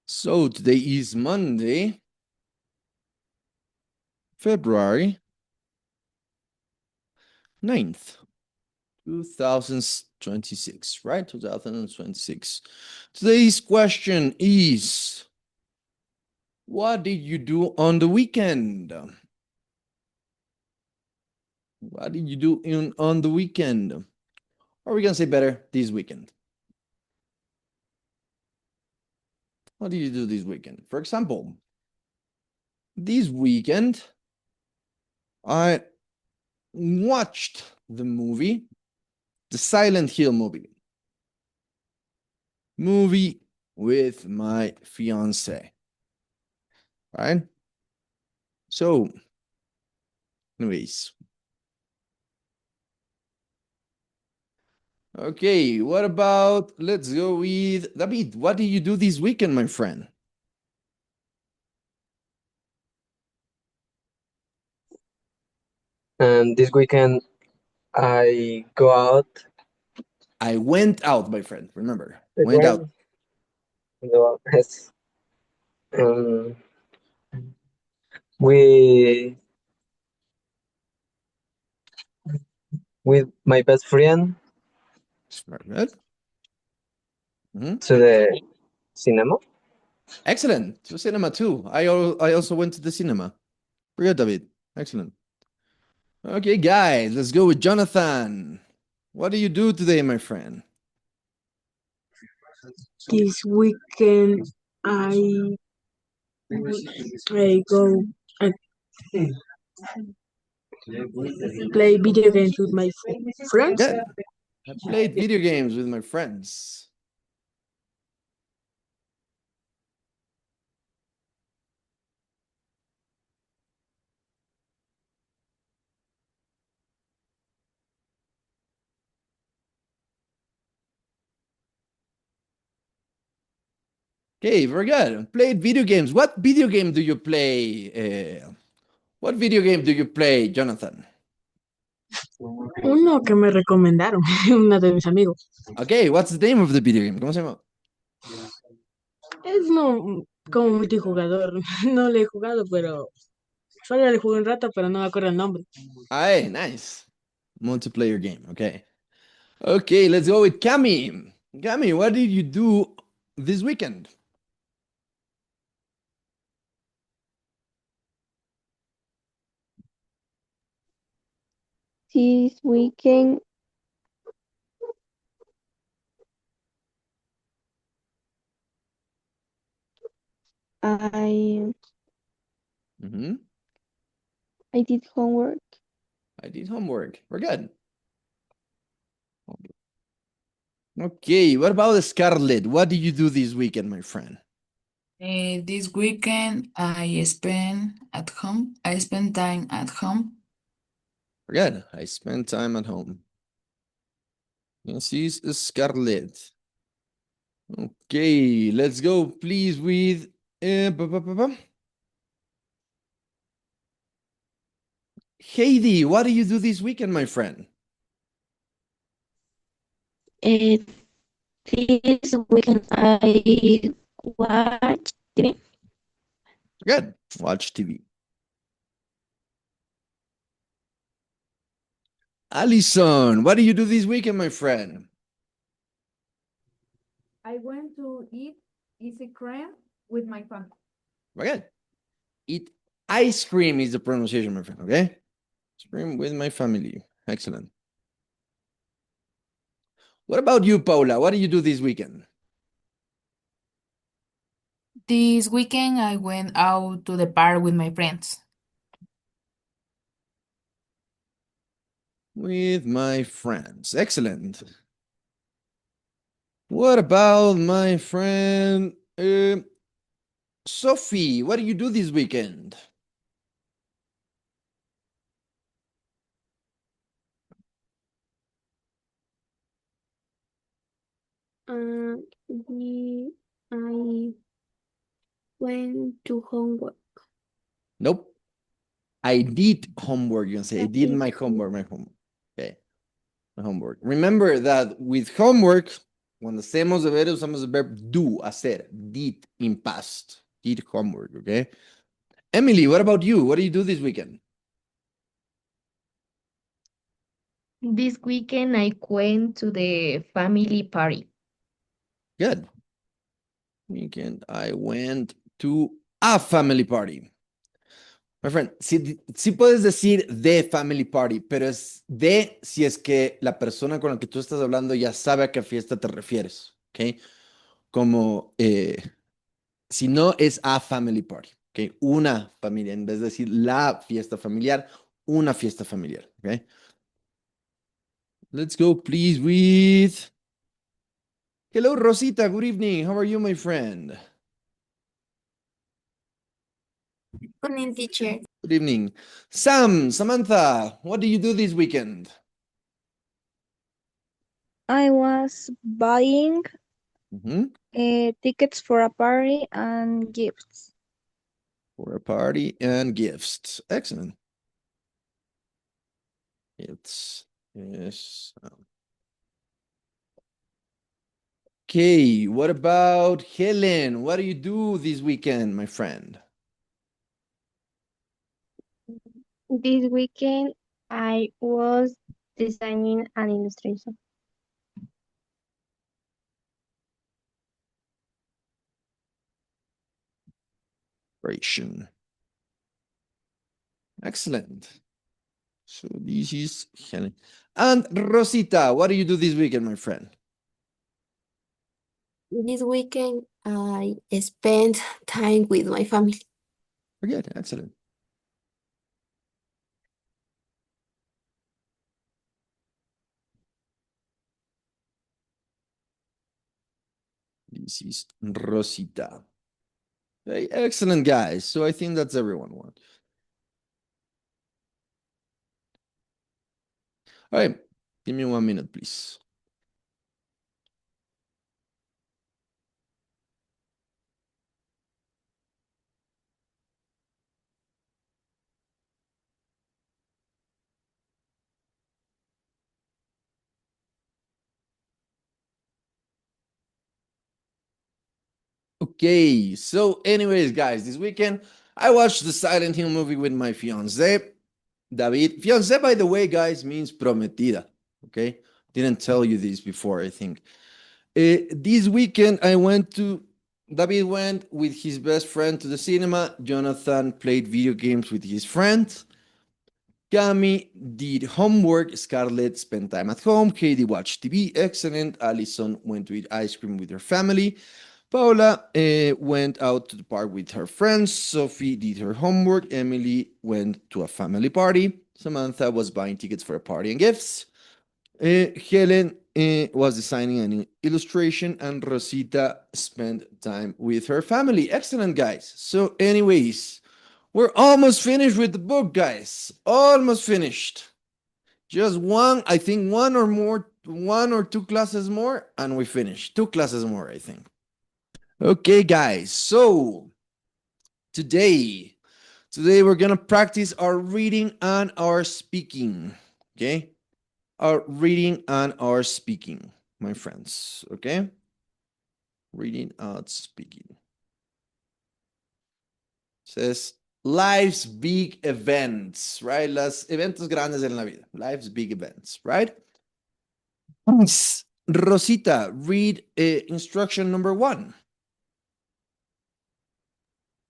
So today is Monday, February 9th, 2026, right? 2026. Today's question is, what did you do on the weekend? What did you do on the weekend? Or we can say better, this weekend. What did you do this weekend? For example, this weekend, I watched the movie, the Silent Hill movie with my fiance, right? So, anyways, okay, what about, let's go with David. What did you do this weekend, my friend? And this weekend I go out. I went out, my friend. Remember, I went out. went go out yes, um, with with my best friend Very good. Mhm. to the cinema. Excellent. To cinema too. I also went to the cinema. Very good, David. Excellent. Okay, guys, let's go with Jonathan. What do you do today, my friend? This weekend I I go and play video games with my friends. Good. I played video games with my friends. Okay, very good. Played video games. What video game do you play? What video game do you play, Jonathan? Uno que me recomendaron, uno de mis amigos. Okay, what's the name of the video game? ¿Cómo se llama? Es no como multijugador. No le he jugado, pero solo le jugué un rato, pero no me acuerdo el nombre. Hey, nice. Multiplayer game. Okay. Okay, let's go with Cami. Cami, what did you do this weekend? This weekend I Mm-hmm. I did homework. I did homework. We're good. Okay, what about Scarlett? What did you do this weekend, my friend? This weekend I spent at home. I spent time at home. We're good. I spent time at home. This is Scarlett. Okay, let's go, please, with Heidi. What do you do this weekend, my friend? Uh, this weekend I watched TV. Good. Watch TV. Allison, what do you do this weekend, my friend? I went to eat easy cream with my family. Very good. Eat ice cream is the pronunciation, my friend, okay? Ice cream with my family. Excellent. What about you, Paula? What do you do this weekend? This weekend I went out to the park with my friends. With my friends. Excellent. What about my friend Sophie? What do you do this weekend? I went to homework. Nope. I did homework. You can say I did my homework. Okay. My homework. Remember that with homework, Cuando hacemos deberes usamos el verb do, hacer, did in past, did homework, okay? Emily, what about you? What do you do this weekend? This weekend I went to the family party. Good. Weekend, I went to a family party. My friend, sí puedes decir de family party, pero es de si es que la persona con la que tú estás hablando ya sabe a qué fiesta te refieres, ¿ok? Como, si no es a family party, ¿ok? Una familia, en vez de decir la fiesta familiar, una fiesta familiar, ¿ok? Let's go, please, with... Hello, Rosita, good evening. How are you, my friend? Good evening, teacher. Good evening. Samantha, what do you do this weekend? I was buying Mhm. tickets for a party and gifts. For a party and gifts. Excellent. It's yes. Okay, what about Helen? What do you do this weekend, my friend? This weekend I was designing an illustration. Operation. Excellent. So this is Helen. And Rosita, what do you do this weekend, my friend? This weekend, I spent time with my family. Very good. Excellent. This is Rosita. Very excellent, guys. So I think that's everyone. All right. Give me 1 minute, please. Okay, so anyways, guys, this weekend I watched the Silent Hill movie with my fiance, David. Fiance, by the way, guys, means prometida. Okay, didn't tell you this before, I think. This weekend David went with his best friend to the cinema. Jonathan played video games with his friends. Cami did homework. Scarlett spent time at home. Katie watched TV. Excellent. Allison went to eat ice cream with her family. Paula went out to the park with her friends. Sophie did her homework. Emily went to a family party. Samantha was buying tickets for a party and gifts. Helen was designing an illustration, and Rosita spent time with her family. Excellent, guys. So anyways, we're almost finished with the book, guys. Almost finished. Just I think one or two classes more, and we finish. 2 classes more, I think. Okay, guys. So today we're gonna practice our reading and our speaking. Okay, our reading and our speaking, my friends. Okay, reading and speaking. Says life's big events, right? Los eventos grandes en la vida. Life's big events, right? Rosita, read instruction number 1.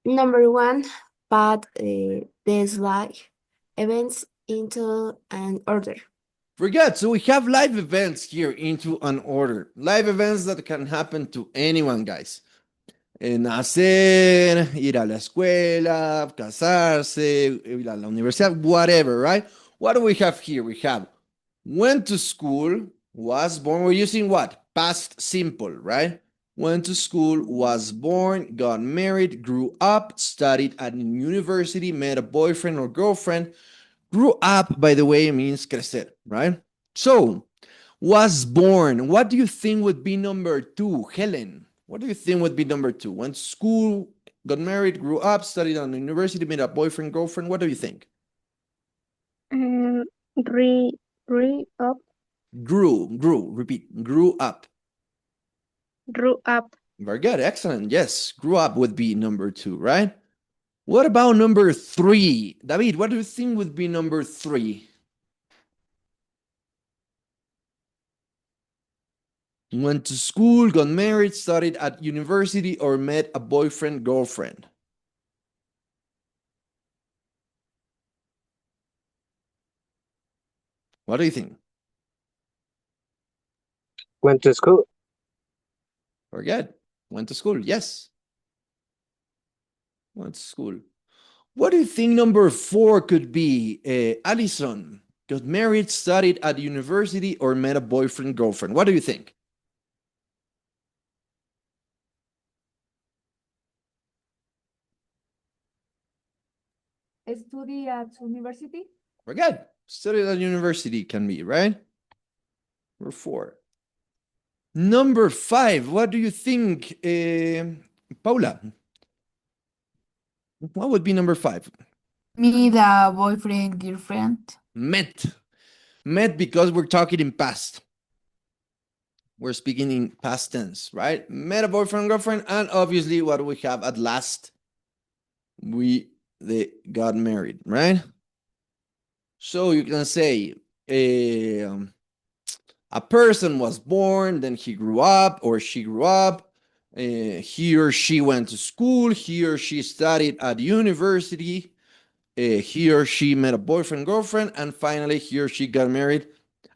Number 1, put these live events into an order. Very good. So we have live events here into an order. Live events that can happen to anyone, guys. Nacer, ir a la escuela, casarse, ir a la universidad, whatever, right? What do we have here? We have went to school, was born. We're using what? Past simple, right? Went to school, was born, got married, grew up, studied at a university, met a boyfriend or girlfriend. Grew up, by the way, means crecer, right? So, was born. What do you think would be number 2? Helen, what do you think would be number 2? Went to school, got married, grew up, studied at a university, met a boyfriend, girlfriend. What do you think? Re up. Grew, repeat, grew up. Grew up. Very good. Excellent. Yes. Grew up would be number 2, right? What about number 3? David, what do you think would be number 3? Went to school, got married, studied at university, or met a boyfriend, girlfriend. What do you think? Went to school. Very good. Went to school. Yes. Went to school. What do you think number 4 could be? Alison, got married, studied at university, or met a boyfriend, girlfriend. What do you think? Study at university. Very good. Studied at university can be, right? Number 4. Number 5, what do you think, Paula? What would be number 5? Me, the boyfriend, girlfriend. Met. Met because we're talking in past. We're speaking in past tense, right? Met a boyfriend, girlfriend, and obviously what we have at last, they got married, right? So you can say a person was born, then he grew up or she grew up. He or she went to school. He or she studied at university. He or she met a boyfriend, girlfriend, and finally he or she got married.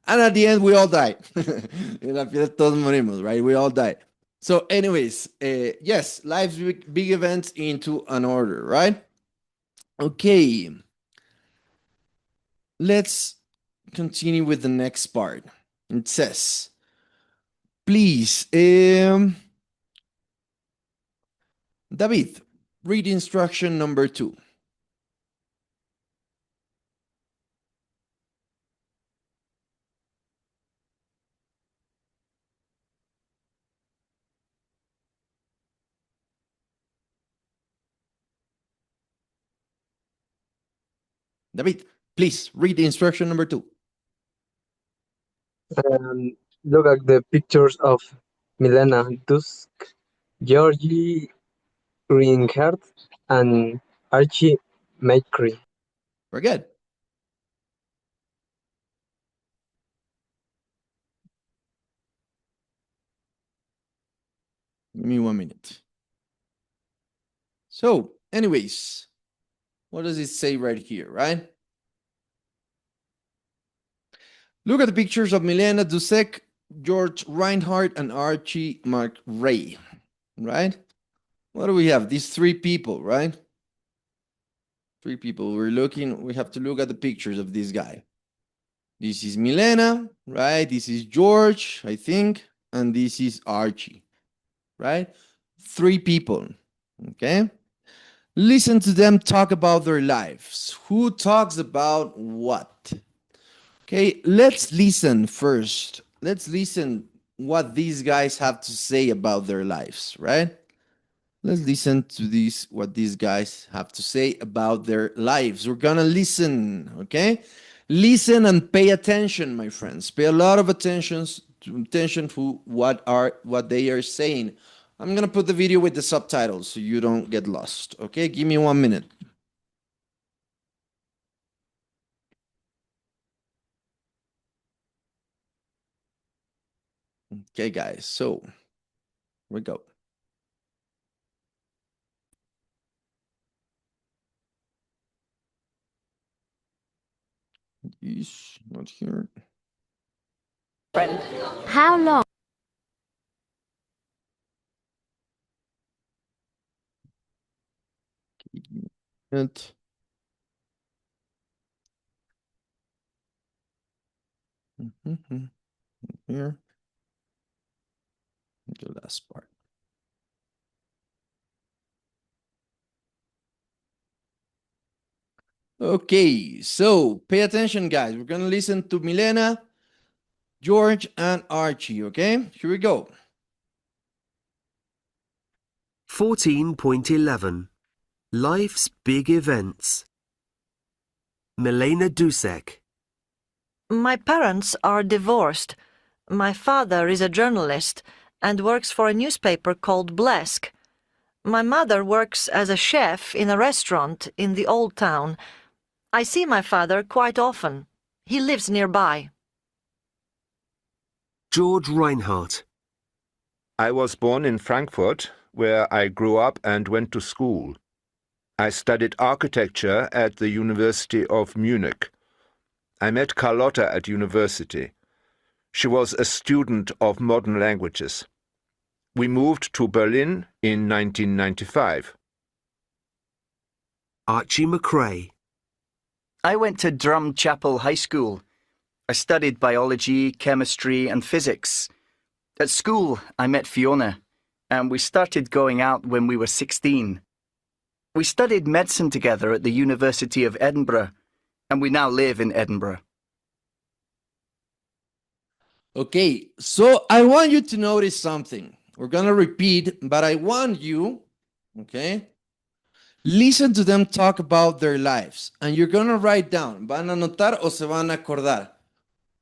And at the end, we all died. En la fiesta todos morimos, right? We all died. So anyways, yes, life's big events into an order, right? Okay. Let's continue with the next part. It says, please, David, read instruction number 2. David, please read instruction number 2. Look at the pictures of Milena Dusk, Georgie Greenhart, and Archie Macri. Very good. Give me 1 minute. So, anyways, what does it say right here, right? Look at the pictures of Milena Dusek, George Reinhardt, and Archie McRae, right? What do we have? These 3 people, right? 3 people. We have to look at the pictures of this guy. This is Milena, right? This is George, I think, and this is Archie, right? 3 people, okay? Listen to them talk about their lives. Who talks about what? Okay, let's listen first. Let's listen what these guys have to say about their lives, right? Let's listen to what these guys have to say about their lives. We're gonna listen, okay? Listen and pay attention, my friends. Pay a lot of attention to what they are saying. I'm gonna put the video with the subtitles so you don't get lost, okay? Give me 1 minute. Okay, guys, so here we go. He's not here. How long? It. Here. The last part. Okay, so pay attention, guys. We're gonna listen to Milena, George, and Archie, okay? Here we go. 14.11 Life's Big Events. Milena Dusek. My parents are divorced. My father is a journalist, and works for a newspaper called Blesk. My mother works as a chef in a restaurant in the old town. I see my father quite often. He lives nearby. George Reinhardt. I was born in Frankfurt, where I grew up and went to school. I studied architecture at the University of Munich. I met Carlotta at university. She was a student of modern languages. We moved to Berlin in 1995. Archie McRae. I went to Drumchapel High School. I studied biology, chemistry, and physics. At school, I met Fiona, and we started going out when we were 16. We studied medicine together at the University of Edinburgh, and we now live in Edinburgh. Okay, so I want you to notice something. We're going to repeat, but I want you, okay, listen to them talk about their lives. And you're going to write down, van a anotar o se van a acordar.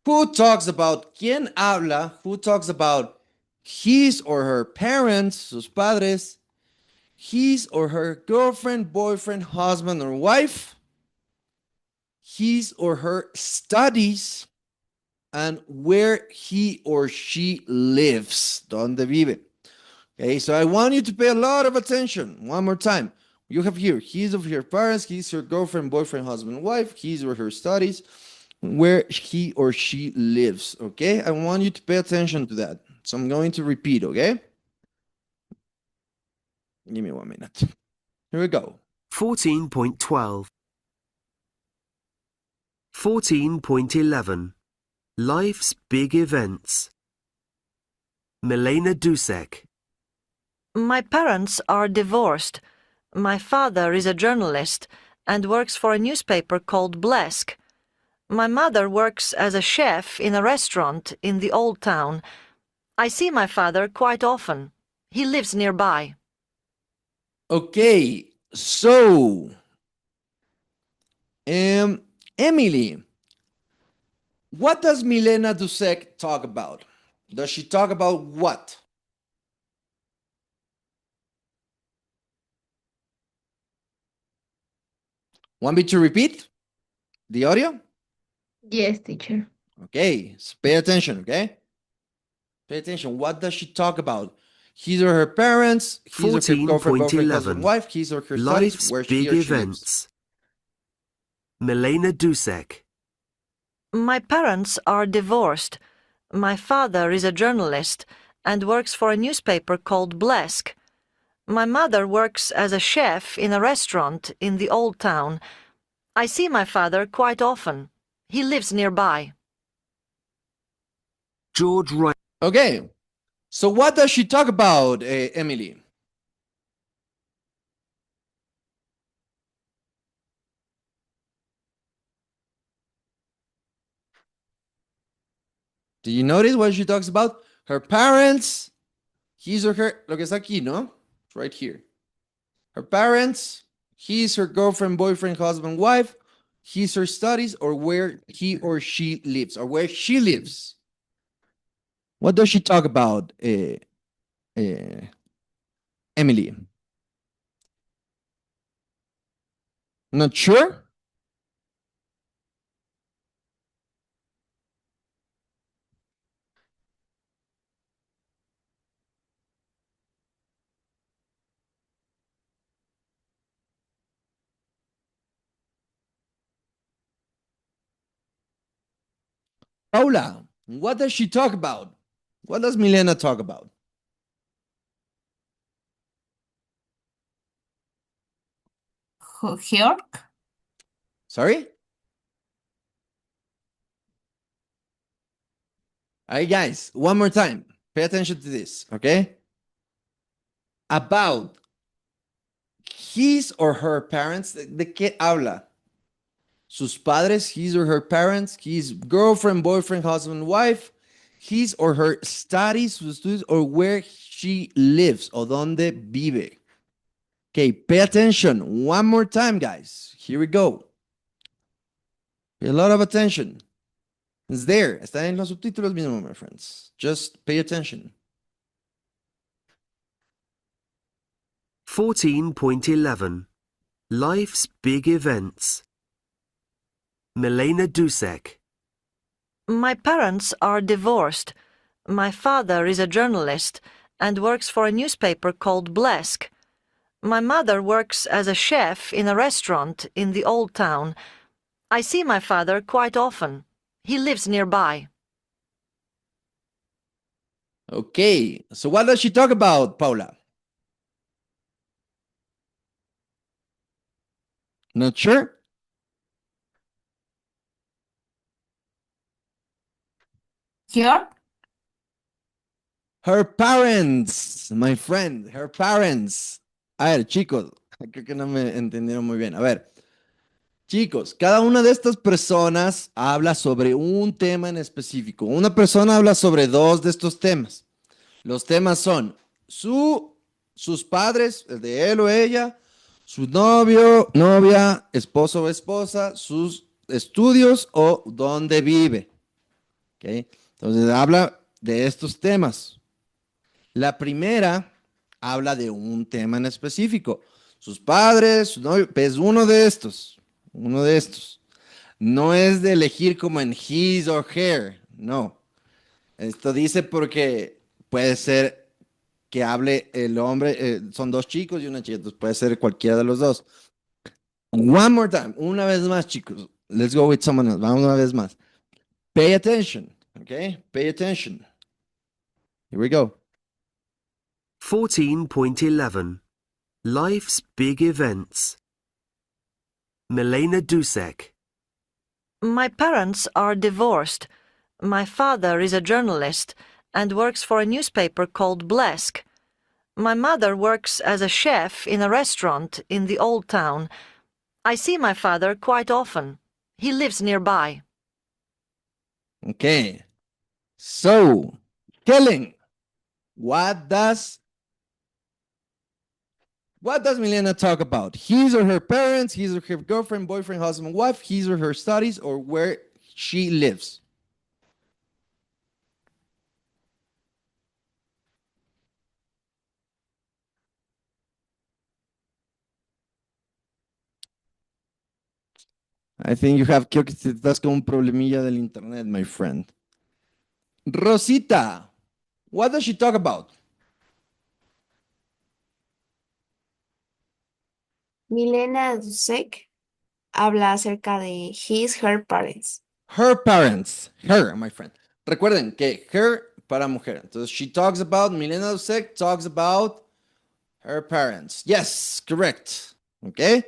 Who talks about, quién habla, who talks about his or her parents, sus padres, his or her girlfriend, boyfriend, husband, or wife, his or her studies, and where he or she lives, donde vive. Okay, so I want you to pay a lot of attention. One more time. You have here, his of her parents, his or her girlfriend, boyfriend, husband, wife, his or her studies, where he or she lives. Okay, I want you to pay attention to that. So I'm going to repeat, okay? Give me 1 minute. Here we go. 14.12. 14.11. Life's big events. Milena Dusek. My parents are divorced. My father is a journalist and works for a newspaper called Blesk. My mother works as a chef in a restaurant in the old town. I see my father quite often. He lives nearby. Okay, so Emily, what does Milena Dusek talk about? Does she talk about what? Want me to repeat the audio? Yes, teacher. Okay, so pay attention, okay? Pay attention. What does she talk about? His or her parents, his or her girlfriend, boyfriend, husband, 14.11. wife, his or her Life's studies, where big he or she lives. events. Milena Dusek. My parents are divorced. My father is a journalist and works for a newspaper called Blesk. My mother works as a chef in a restaurant in the old town. I see my father quite often. He lives nearby. George Wright. Okay, so what does she talk about, Emily? Do you notice what she talks about? Her parents, his or her, lo que está aquí, ¿no? It's right here. Her parents, his, her girlfriend, boyfriend, husband, wife, his, her studies, or where he or she lives, or where she lives. What does she talk about, Emily? Not sure? Paula, what does she talk about? What does Milena talk about? Georg? Sorry? All right, guys, one more time. Pay attention to this, okay? About his or her parents, ¿de qué habla? Sus padres, his or her parents, his girlfriend, boyfriend, husband, wife, his or her studies, sus estudios, or where she lives, o donde vive. Okay, pay attention. One more time, guys. Here we go. Pay a lot of attention. It's there. Está en los subtítulos mismo, my friends. Just pay attention. 14.11 Life's Big Events. Milena Dusek. My parents are divorced. My father is a journalist and works for a newspaper called Blesk. My mother works as a chef in a restaurant in the old town. I see my father quite often. He lives nearby. Okay, so what does she talk about, Paula? Not sure? Here? Her parents, my friend, her parents. A ver, chicos, creo que no me entendieron muy bien. A ver, chicos, cada una de estas personas habla sobre un tema en específico. Una persona habla sobre dos de estos temas. Los temas son sus padres, el de él o ella, su novio, novia, esposo o esposa, sus estudios o dónde vive. ¿Okay? Entonces habla de estos temas. La primera habla de un tema en específico. Sus padres, su novio, es uno de estos. Uno de estos. No es de elegir como en his or her. No. Esto dice porque puede ser que hable el hombre. Son dos chicos y una chica. Entonces puede ser cualquiera de los dos. One more time. Una vez más, chicos. Let's go with someone else. Vamos una vez más. Pay attention. Okay? Pay attention. Here we go. 14.11 Life's Big Events. Milena Dusek. My parents are divorced. My father is a journalist and works for a newspaper called Blesk. My mother works as a chef in a restaurant in the old town. I see my father quite often. He lives nearby. Okay. So, Kellen, what does Milena talk about? His or her parents, his or her girlfriend, boyfriend, husband, wife, his or her studies, or where she lives? I think creo que estás con un problemilla del internet, my friend. Rosita, what does she talk about? Milena Dusek habla acerca de her parents. Her parents. Her, my friend. Recuerden que her para mujer. Entonces, she talks about, Milena Dusek talks about her parents. Yes, correct. Okay?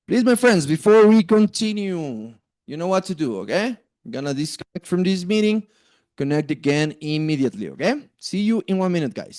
Please, my friends, before we continue, you know what to do, okay? I'm gonna disconnect from this meeting, connect again immediately, okay? See you in 1 minute, guys.